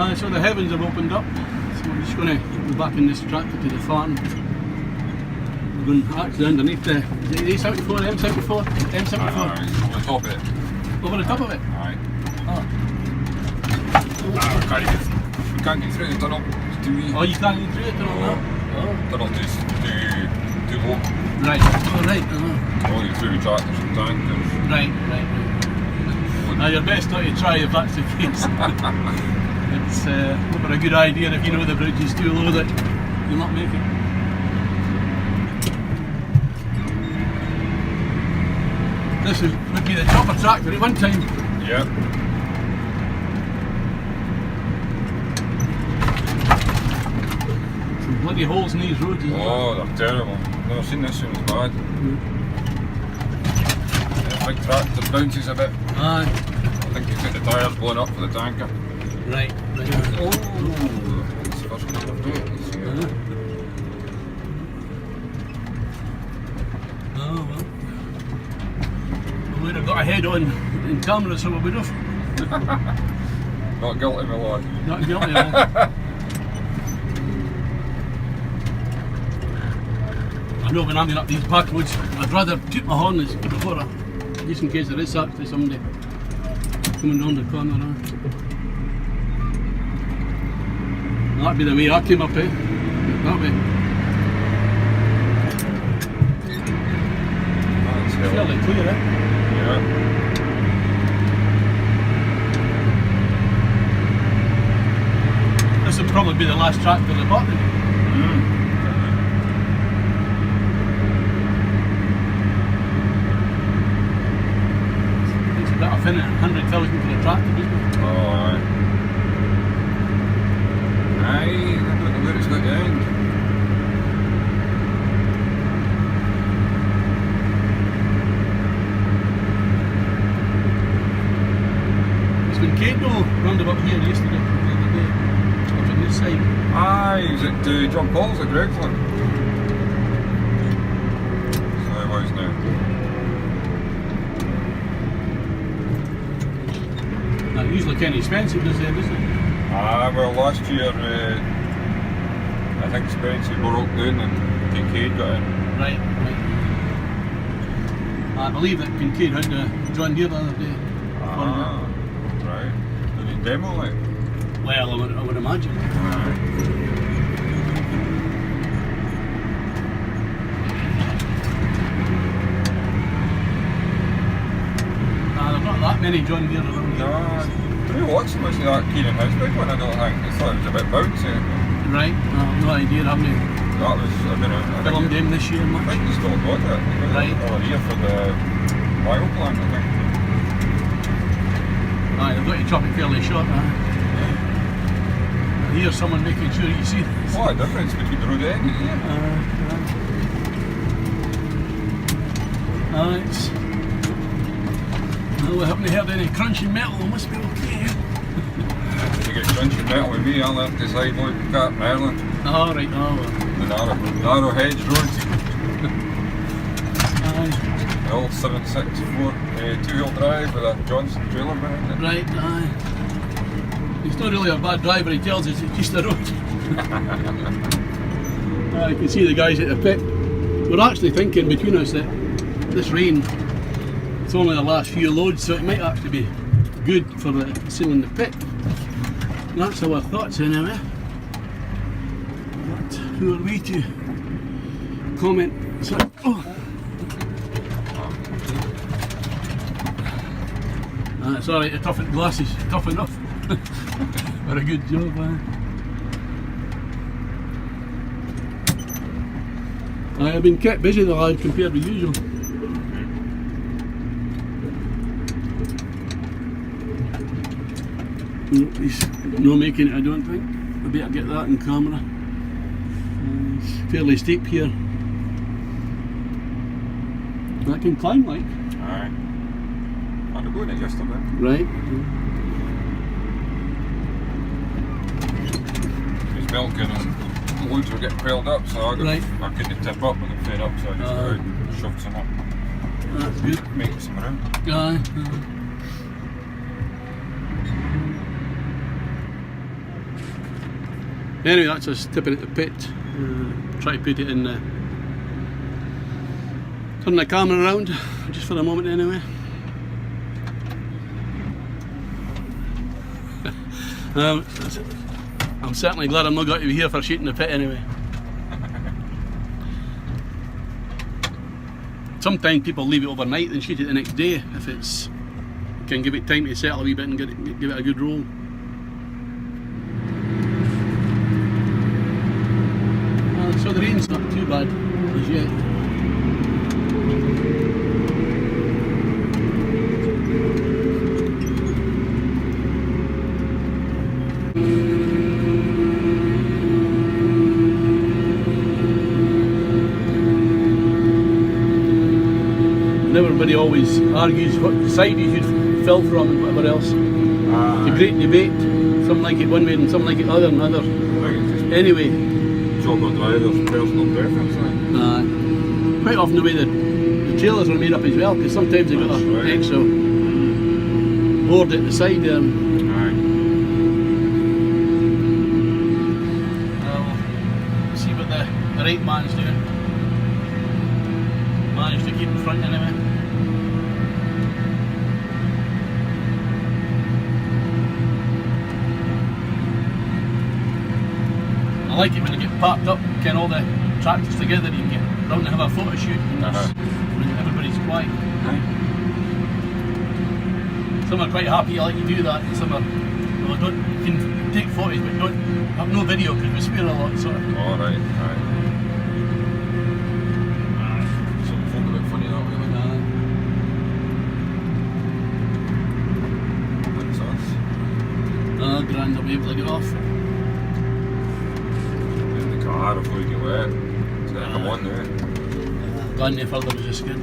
So the heavens have opened up, so we're just going to go back in this tractor to the farm. We're going actually underneath the A74, M74, M74. Aye, over the top of it. Over the top of it? Aye. Oh. We can't get through the tunnel, it's too wee. Oh, you can't get through the tunnel now? Oh. Tunnel's just too low. Right, oh right. Only get through with tractors and tankers. Right. Now you're best not to try if that's the case. It's never a good idea if you know the bridge is too low that you'll not make it. This would be the chopper tractor at one time. Yeah. Some bloody holes in these roads as well. Oh, they're terrible. Never seen this one as bad. The big tractor bounces a bit. Aye. I think he's got the tyres blown up for the tanker. Right. Oh, that's the first one I've done. Oh well. We would have got a head on in camera, so we would have. Not guilty, my lad. Not guilty at all. I know when I'm up these back roads, I'd rather toot my horn before just in case there is actually somebody coming round the corner. That'd be the way I came up, eh? That way. That's Fairly clear, eh? Yeah. This would probably be the last tractor they bought. It's a bit of finna 100,000 for the tractor, isn't it? Oh, aye. Aye, I don't know where it's going to end. It's been Cato round about here yesterday, the other day, up on this side. Aye, he was at John Paul's at Gregson. So it was now. Now, usually kind of expensive, does it, isn't it? Well, last year I think Spencer broke down and Kincaid got in. Right. I believe that Kincaid had John Deere the other day. Right. Did he demo it? Well, I would imagine. There's not that many John Deere around here. No. Drew Watson wasn't that keen on his big one, I don't think. I thought it was a bit bouncy. Right, I have no idea, haven't you? That was, I don't know. Filmed him this year I much? think he still got it. Right. Or a year for the bioplant, I think. Aye, they've got to chop it fairly short. Here's someone making sure you see this. What a difference between the road end, isn't it? It's... Well, we haven't heard any crunching metal, we must be okay. If you get crunchy metal with me, I'll have to side load Cat in Ireland. Oh, right, oh well. The narrow hedge roads. Aye. The old 764 two-wheel drive with a Johnson trailer behind it. Right, aye. He's not really a bad driver, he tells us it's just a road. You can see the guys at the pit. We're actually thinking between us that this rain, it's only the last few loads, so it might actually be good for sealing the pit. That's our thoughts anyway. But who are we to comment? So, it's alright, the tough glasses, tough enough. Very good job, I've been kept busy the lad compared with usual. He's not making it, I don't think. I better get that in camera. It's fairly steep here. That can climb like. Aye. I had to go in it yesterday. Right. He's milking and the loads were getting piled up, so I couldn't tip up and fed up, so I just got out and shoved some up. That's good. Make some room. Aye. Anyway, that's us tipping at the pit. Try to put it in the... Turn the camera around, just for a moment anyway. I'm certainly glad I'm not going to be here for shooting the pit anyway. Sometimes people leave it overnight and shoot it the next day if it's can give it time to settle a wee bit and give it a good roll. So the rain's not too bad as yet. And everybody always argues what side you should fill from and whatever else. It's a great debate. Some like it one way and some like it other and other. Anyway. Job or driver's personal preference. Quite often the way the trailers are made up as well, because sometimes they've got an extra board at the side there. We'll see what the right man's doing. Managed to keep in front anyway. I like it when they get parked up, get all the tractors together, you can get round and have a photo shoot when everybody's quiet. Some are quite happy to let you do that, and some are, well, you can take photos but don't have no video because we swear a lot, sort of. Oh, right. Some folk a bit funny that way, like Grand, I'll be able to get off. Before you get wet. It's gonna come on there. Gone no further with the skin.